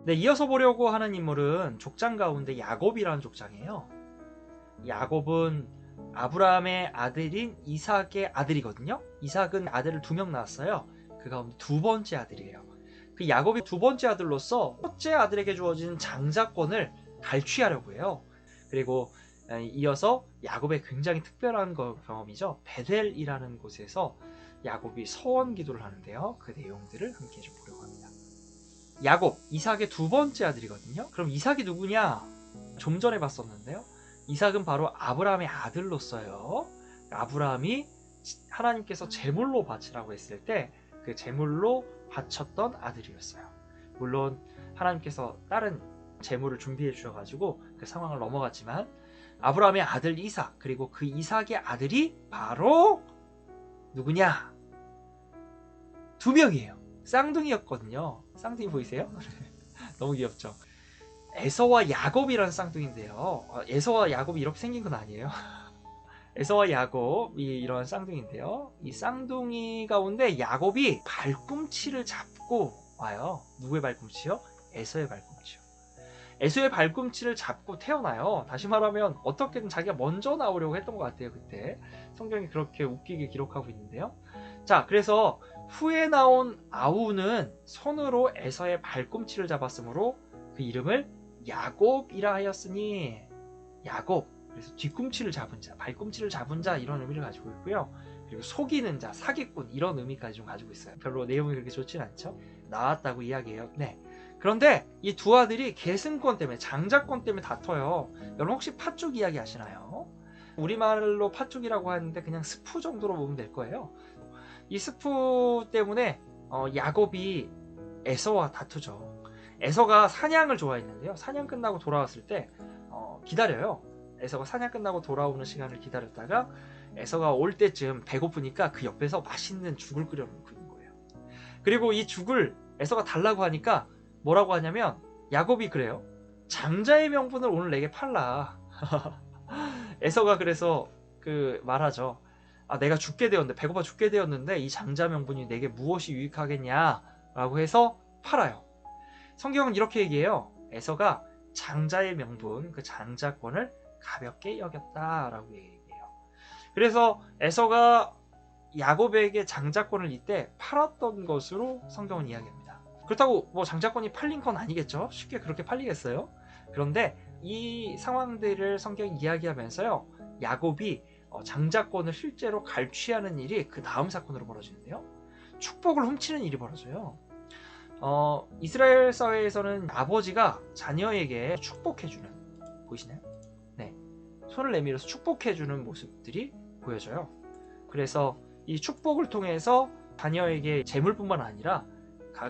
네, 이어서 보려고 하는 인물은 족장 가운데 야곱이라는 족장이에요. 야곱은 아브라함의 아들인 이삭의 아들이거든요. 이삭은 아들을 2명 낳았어요. 그 가운데 2번째 아들이에요. 그 야곱이 2번째 아들로서 첫째 아들에게 주어진 장자권을 갈취하려고 해요. 그리고 이어서 야곱의 굉장히 특별한 경험이죠. 베델이라는 곳에서 야곱이 서원 기도를 하는데요. 그 내용들을 함께 좀 보려고 합니다. 야곱, 이삭의 2번째 아들이거든요. 그럼 이삭이 누구냐? 좀 전에 봤었는데요. 이삭은 바로 아브라함의 아들로서요. 아브라함이 하나님께서 제물로 바치라고 했을 때 그 제물로 바쳤던 아들이었어요. 물론 하나님께서 다른 제물을 준비해 주셔가지고 그 상황을 넘어갔지만 아브라함의 아들 이삭, 그리고 그 이삭의 아들이 바로 누구냐? 2명이에요. 쌍둥이였거든요. 쌍둥이 보이세요? 너무 귀엽죠? 에서와 야곱이라는 쌍둥이인데요. 에서와 야곱이 이렇게 생긴 건 아니에요. 에서와 야곱이 이런 쌍둥이인데요. 이 쌍둥이 가운데 야곱이 발꿈치를 잡고 와요. 누구의 발꿈치요? 에서의 발꿈치요. 에서의 발꿈치를 잡고 태어나요. 다시 말하면 어떻게든 자기가 먼저 나오려고 했던 것 같아요. 그때 성경이 그렇게 웃기게 기록하고 있는데요. 자, 그래서 후에 나온 아우는 손으로 에서의 발꿈치를 잡았으므로 그 이름을 야곱이라 하였으니, 야곱, 그래서 뒤꿈치를 잡은 자, 발꿈치를 잡은 자, 이런 의미를 가지고 있고요. 그리고 속이는 자, 사기꾼, 이런 의미까지 좀 가지고 있어요. 별로 내용이 그렇게 좋진 않죠. 나왔다고 이야기해요. 네. 그런데 이 2 아들이 계승권 때문에, 장자권 때문에 다퉈요. 여러분 혹시 팥죽 이야기 아시나요? 우리말로 팥죽이라고 하는데 그냥 스프 정도로 보면 될 거예요. 이 스프 때문에 야곱이 에서와 다투죠. 에서가 사냥을 좋아했는데요. 사냥 끝나고 돌아왔을 때 기다려요. 에서가 사냥 끝나고 돌아오는 시간을 기다렸다가 에서가 올 때쯤 배고프니까 그 옆에서 맛있는 죽을 끓여 놓고 있는 거예요. 그리고 이 죽을 에서가 달라고 하니까 뭐라고 하냐면, 야곱이 그래요. 장자의 명분을 오늘 내게 팔라. 에서가 그래서 말하죠. 내가 죽게 되었는데, 배고파 죽게 되었는데 이 장자 명분이 내게 무엇이 유익하겠냐 라고 해서 팔아요. 성경은 이렇게 얘기해요. 에서가 장자의 명분, 그 장자권을 가볍게 여겼다라고 얘기해요. 그래서 에서가 야곱에게 장자권을 이때 팔았던 것으로 성경은 이야기합니다. 그렇다고 뭐 장자권이 팔린 건 아니겠죠. 쉽게 그렇게 팔리겠어요? 그런데 이 상황들을 성경이 이야기하면서요, 야곱이 장자권을 실제로 갈취하는 일이 그 다음 사건으로 벌어지는데요. 축복을 훔치는 일이 벌어져요. 이스라엘 사회에서는 아버지가 자녀에게 축복해주는, 보이시나요? 네, 손을 내밀어서 축복해주는 모습들이 보여져요. 그래서 이 축복을 통해서 자녀에게 재물뿐만 아니라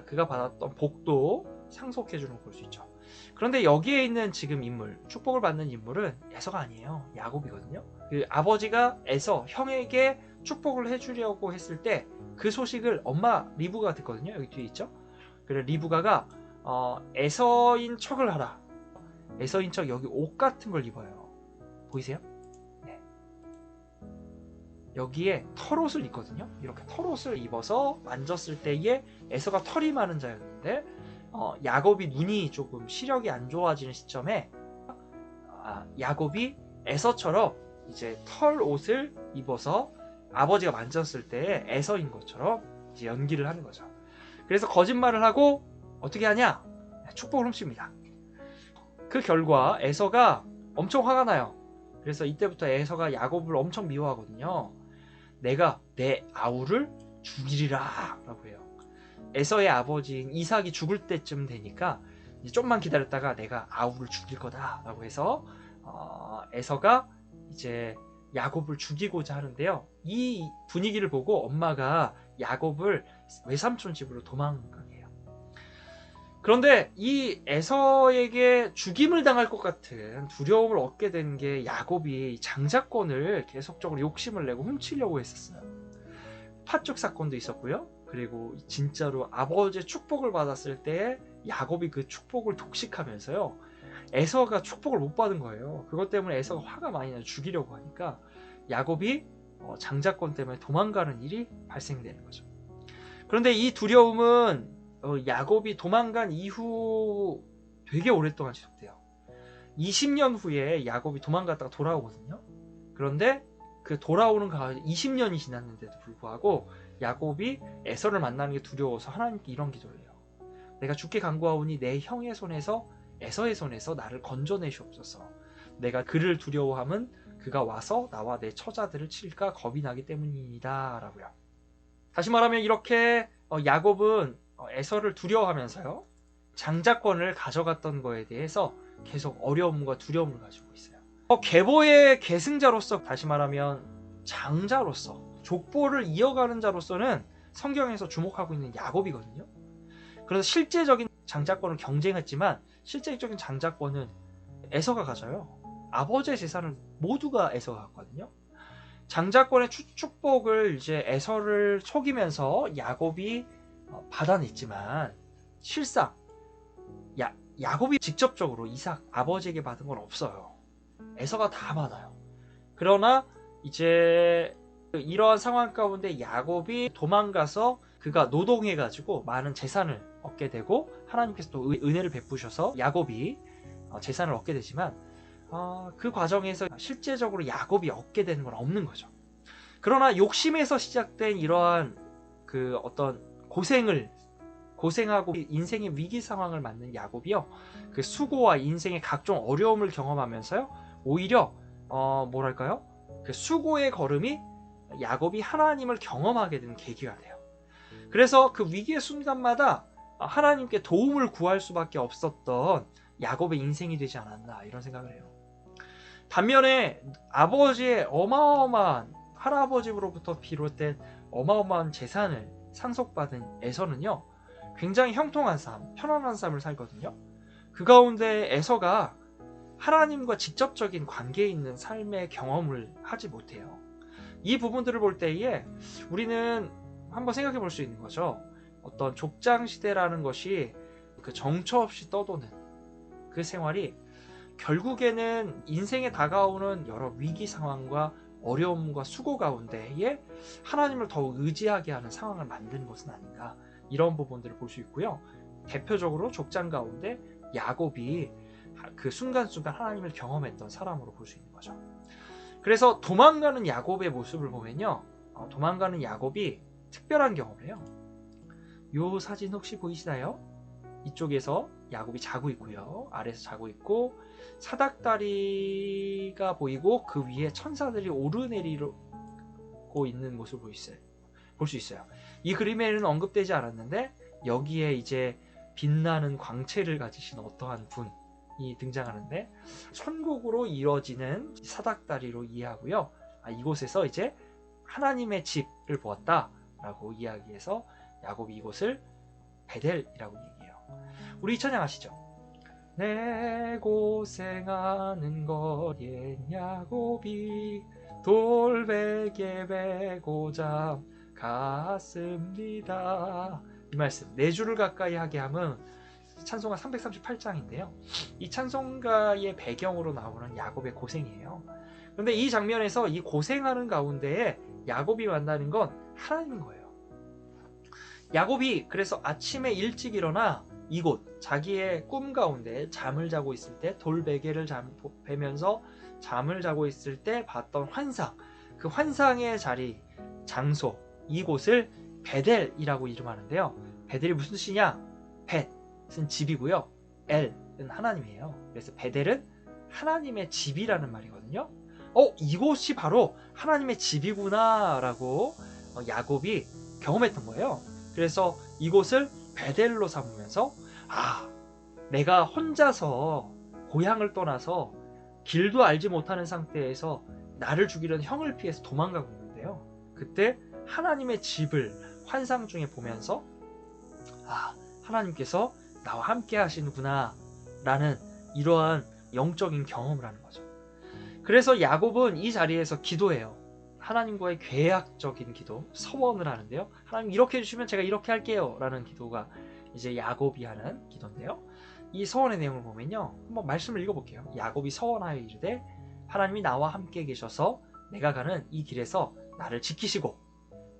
그가 받았던 복도 상속해주는 걸 볼 수 있죠. 그런데 여기에 있는 지금 인물, 축복을 받는 인물은 에서가 아니에요. 야곱이거든요. 그 아버지가 에서, 형에게 축복을 해주려고 했을 때 그 소식을 엄마 리브가 듣거든요. 여기 뒤에 있죠. 그래, 리브가가 에서인 척을 하라. 에서인 척, 여기 옷 같은 걸 입어요. 보이세요? 네. 여기에 털옷을 입거든요. 이렇게 털옷을 입어서 만졌을 때에 에서가 털이 많은 자였는데 야곱이 눈이 조금 시력이 안 좋아지는 시점에 야곱이 에서처럼 이제 털옷을 입어서 아버지가 만졌을 때 에서인 것처럼 이제 연기를 하는 거죠. 그래서 거짓말을 하고 어떻게 하냐? 축복을 훔칩니다. 그 결과 에서가 엄청 화가 나요. 그래서 이때부터 에서가 야곱을 엄청 미워하거든요. 내가 내 아우를 죽이리라 라고 해요. 에서의 아버지인 이삭이 죽을 때쯤 되니까 이제 좀만 기다렸다가 내가 아우를 죽일 거다 라고 해서 에서가 이제 야곱을 죽이고자 하는데요. 이 분위기를 보고 엄마가 야곱을 외삼촌 집으로 도망가게 해요. 그런데 이 에서에게 죽임을 당할 것 같은 두려움을 얻게 된 게 야곱이 장자권을 계속적으로 욕심을 내고 훔치려고 했었어요. 팥죽 사건도 있었고요. 그리고 진짜로 아버지의 축복을 받았을 때 야곱이 그 축복을 독식하면서요, 에서가 축복을 못 받은 거예요. 그것 때문에 에서가 화가 많이 나서 죽이려고 하니까 야곱이 장자권 때문에 도망가는 일이 발생되는 거죠. 그런데 이 두려움은 야곱이 도망간 이후 되게 오랫동안 지속돼요. 20년 후에 야곱이 도망갔다가 돌아오거든요. 그런데 그 돌아오는 가운데 20년이 지났는데도 불구하고 야곱이 에서를 만나는 게 두려워서 하나님께 이런 기도를 해요. 내가 주께 간구하오니 내 형의 손에서 에서의 손에서 나를 건져내시옵소서. 내가 그를 두려워함은 그가 와서 나와 내 처자들을 칠까 겁이 나기 때문이다 라고요. 다시 말하면 이렇게 야곱은 에서를 두려워하면서요, 장자권을 가져갔던 거에 대해서 계속 어려움과 두려움을 가지고 있어요. 계보의 계승자로서, 다시 말하면 장자로서, 족보를 이어가는 자로서는 성경에서 주목하고 있는 야곱이거든요. 그래서 실제적인 장자권을 경쟁했지만 실제적인 장자권은 에서가 가져요. 아버지의 재산을 모두가 에서가 갖거든요. 장자권의 축복을 이제 에서를 속이면서 야곱이 받아냈지만 실상 야곱이 직접적으로 이삭 아버지에게 받은 건 없어요. 에서가 다 받아요. 그러나 이제 이러한 상황 가운데 야곱이 도망가서 그가 노동해가지고 많은 재산을 얻게 되고 하나님께서 또 은혜를 베푸셔서 야곱이 재산을 얻게 되지만 그 과정에서 실제적으로 야곱이 얻게 되는 건 없는 거죠. 그러나 욕심에서 시작된 이러한 그 어떤 고생하고 인생의 위기 상황을 맞는 야곱이요, 그 수고와 인생의 각종 어려움을 경험하면서요, 오히려 뭐랄까요, 그 수고의 걸음이 야곱이 하나님을 경험하게 되는 계기가 돼요. 그래서 그 위기의 순간마다 하나님께 도움을 구할 수밖에 없었던 야곱의 인생이 되지 않았나, 이런 생각을 해요. 반면에 아버지의 어마어마한, 할아버지로부터 비롯된 어마어마한 재산을 상속받은 에서는요, 굉장히 형통한 삶, 편안한 삶을 살거든요. 그 가운데 에서가 하나님과 직접적인 관계에 있는 삶의 경험을 하지 못해요. 이 부분들을 볼 때에 우리는 한번 생각해 볼 수 있는 거죠. 어떤 족장시대라는 것이 그 정처 없이 떠도는 그 생활이 결국에는 인생에 다가오는 여러 위기 상황과 어려움과 수고 가운데에 하나님을 더욱 의지하게 하는 상황을 만드는 것은 아닌가, 이런 부분들을 볼 수 있고요. 대표적으로 족장 가운데 야곱이 그 순간순간 하나님을 경험했던 사람으로 볼 수 있는 거죠. 그래서 도망가는 야곱의 모습을 보면요, 도망가는 야곱이 특별한 경험을 해요. 요 사진 혹시 보이시나요? 이쪽에서 야곱이 자고 있고요, 아래에서 자고 있고 사닥다리가 보이고 그 위에 천사들이 오르내리고 있는 모습을 볼 수 있어요. 이 그림에는 언급되지 않았는데 여기에 이제 빛나는 광채를 가지신 어떠한 분이 등장하는데, 천국으로 이뤄지는 사닥다리로 이해하고요. 이곳에서 이제 하나님의 집을 보았다라고 이야기해서 야곱이 이곳을 베델이라고 얘기해요. 우리 이 찬양 아시죠? 내 고생하는 거리에 야곱이 돌베개 베고자 갔습니다. 이 말씀, 내 주를 가까이 하게 함은 찬송가 338장인데요. 이 찬송가의 배경으로 나오는 야곱의 고생이에요. 그런데 이 장면에서 이 고생하는 가운데에 야곱이 만나는 건 하나님인 거예요. 야곱이 그래서 아침에 일찍 일어나 이곳 자기의 꿈 가운데 잠을 자고 있을 때, 돌베개를 베면서 잠을 자고 있을 때 봤던 환상, 그 환상의 자리, 장소, 이곳을 베델이라고 이름하는데요. 베델이 무슨 뜻이냐? 벳은 집이고요, 엘은 하나님이에요. 그래서 베델은 하나님의 집이라는 말이거든요. 이곳이 바로 하나님의 집이구나 라고 야곱이 경험했던 거예요. 그래서 이곳을 베델로 삼으면서 내가 혼자서 고향을 떠나서 길도 알지 못하는 상태에서 나를 죽이려는 형을 피해서 도망가고 있는데요, 그때 하나님의 집을 환상 중에 보면서 하나님께서 나와 함께 하시는구나 라는 이러한 영적인 경험을 하는 거죠. 그래서 야곱은 이 자리에서 기도해요. 하나님과의 계약적인 기도, 서원을 하는데요. 하나님 이렇게 해주시면 제가 이렇게 할게요 라는 기도가 이제 야곱이 하는 기도인데요. 이 서원의 내용을 보면요, 한번 말씀을 읽어볼게요. 야곱이 서원하여 이르되 하나님이 나와 함께 계셔서 내가 가는 이 길에서 나를 지키시고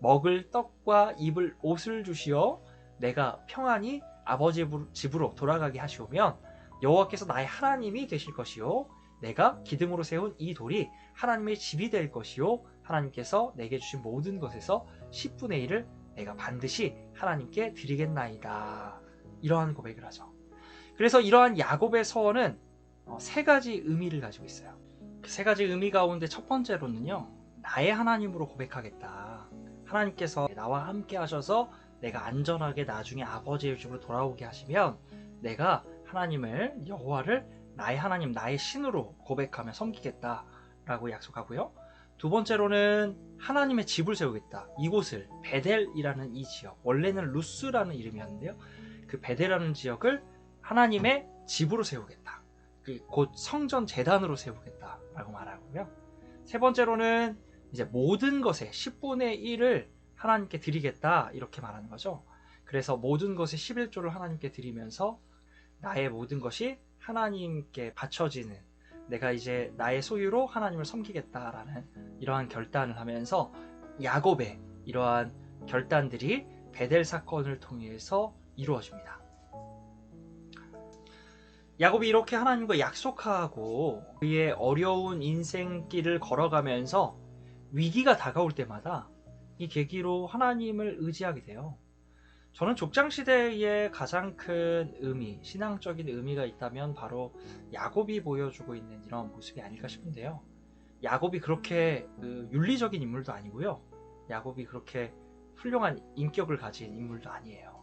먹을 떡과 입을 옷을 주시어 내가 평안히 아버지 집으로 돌아가게 하시오면 여호와께서 나의 하나님이 되실 것이요 내가 기둥으로 세운 이 돌이 하나님의 집이 될 것이요 하나님께서 내게 주신 모든 것에서 10분의 1을 내가 반드시 하나님께 드리겠나이다. 이러한 고백을 하죠. 그래서 이러한 야곱의 서원은 세 가지 의미를 가지고 있어요. 그 세 가지 의미 가운데 첫 번째로는요, 나의 하나님으로 고백하겠다. 하나님께서 나와 함께 하셔서 내가 안전하게 나중에 아버지의 집으로 돌아오게 하시면 내가 하나님을, 여호와를 나의 하나님, 나의 신으로 고백하며 섬기겠다 라고 약속하고요. 두 번째로는 하나님의 집을 세우겠다. 이곳을, 베델이라는 이 지역, 원래는 루스라는 이름이었는데요, 그 베델이라는 지역을 하나님의 집으로 세우겠다. 곧 성전 제단으로 세우겠다 라고 말하고요. 세 번째로는 이제 모든 것의 10분의 1을 하나님께 드리겠다, 이렇게 말하는 거죠. 그래서 모든 것의 11조를 하나님께 드리면서 나의 모든 것이 하나님께 바쳐지는, 내가 이제 나의 소유로 하나님을 섬기겠다라는 이러한 결단을 하면서 야곱의 이러한 결단들이 베델 사건을 통해서 이루어집니다. 야곱이 이렇게 하나님과 약속하고 그의 어려운 인생길을 걸어가면서 위기가 다가올 때마다 이 계기로 하나님을 의지하게 돼요. 저는 족장시대의 가장 큰 의미, 신앙적인 의미가 있다면 바로 야곱이 보여주고 있는 이런 모습이 아닐까 싶은데요. 야곱이 그렇게 윤리적인 인물도 아니고요. 야곱이 그렇게 훌륭한 인격을 가진 인물도 아니에요.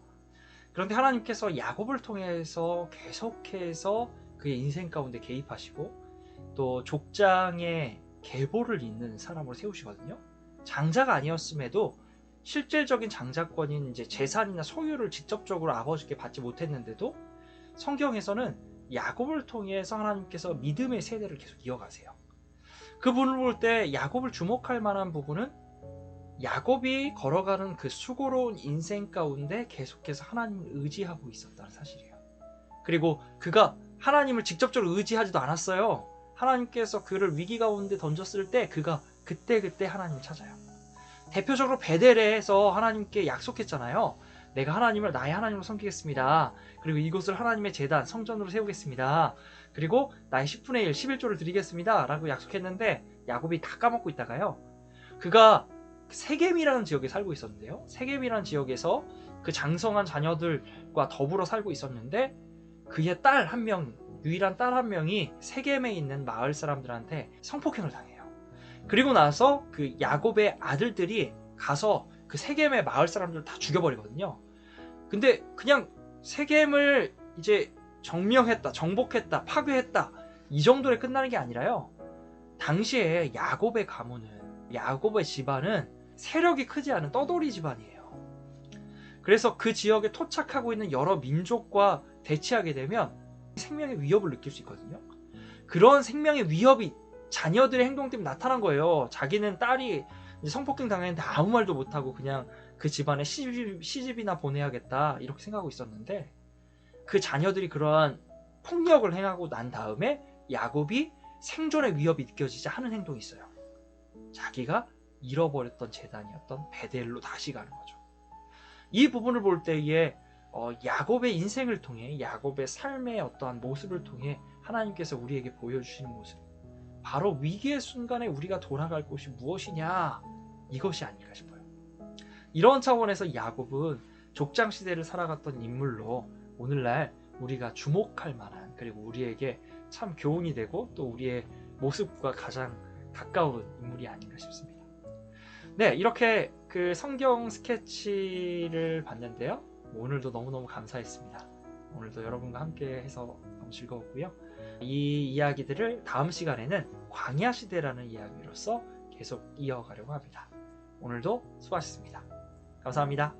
그런데 하나님께서 야곱을 통해서 계속해서 그의 인생 가운데 개입하시고 또 족장의 계보를 잇는 사람으로 세우시거든요. 장자가 아니었음에도 실질적인 장자권인 이제 재산이나 소유를 직접적으로 아버지께 받지 못했는데도 성경에서는 야곱을 통해서 하나님께서 믿음의 세대를 계속 이어가세요. 그 부분을 볼 때 야곱을 주목할 만한 부분은 야곱이 걸어가는 그 수고로운 인생 가운데 계속해서 하나님을 의지하고 있었다는 사실이에요. 그리고 그가 하나님을 직접적으로 의지하지도 않았어요. 하나님께서 그를 위기 가운데 던졌을 때 그가 그때 하나님을 찾아요. 대표적으로 베델에서 하나님께 약속했잖아요. 내가 하나님을 나의 하나님으로 섬기겠습니다. 그리고 이곳을 하나님의 제단, 성전으로 세우겠습니다. 그리고 나의 10분의 1, 11조를 드리겠습니다. 라고 약속했는데 야곱이 다 까먹고 있다가요. 그가 세겜이라는 지역에 살고 있었는데요. 세겜이라는 지역에서 그 장성한 자녀들과 더불어 살고 있었는데 그의 딸 한 명, 유일한 딸 한 명이 세겜에 있는 마을 사람들한테 성폭행을 당해요. 그리고 나서 그 야곱의 아들들이 가서 그 세겜의 마을 사람들을 다 죽여버리거든요. 근데 그냥 세겜을 이제 정명했다, 정복했다, 파괴했다, 이 정도에 끝나는 게 아니라요. 당시에 야곱의 가문은, 야곱의 집안은 세력이 크지 않은 떠돌이 집안이에요. 그래서 그 지역에 토착하고 있는 여러 민족과 대치하게 되면 생명의 위협을 느낄 수 있거든요. 그런 생명의 위협이 자녀들의 행동 때문에 나타난 거예요. 자기는 딸이 성폭행 당했는데 아무 말도 못하고 그냥 그 집안에 시집이나 보내야겠다 이렇게 생각하고 있었는데 그 자녀들이 그러한 폭력을 행하고 난 다음에 야곱이 생존의 위협이 느껴지자 하는 행동이 있어요. 자기가 잃어버렸던 재단이었던 베델로 다시 가는 거죠. 이 부분을 볼 때에 야곱의 인생을 통해, 야곱의 삶의 어떠한 모습을 통해 하나님께서 우리에게 보여주시는 모습, 바로 위기의 순간에 우리가 돌아갈 곳이 무엇이냐, 이것이 아닐까 싶어요. 이런 차원에서 야곱은 족장시대를 살아갔던 인물로 오늘날 우리가 주목할 만한, 그리고 우리에게 참 교훈이 되고 또 우리의 모습과 가장 가까운 인물이 아닌가 싶습니다. 네, 이렇게 그 성경 스케치를 봤는데요. 오늘도 너무너무 감사했습니다. 오늘도 여러분과 함께 해서 너무 즐거웠고요. 이 이야기들을 다음 시간에는 광야 시대라는 이야기로서 계속 이어가려고 합니다. 오늘도 수고하셨습니다. 감사합니다.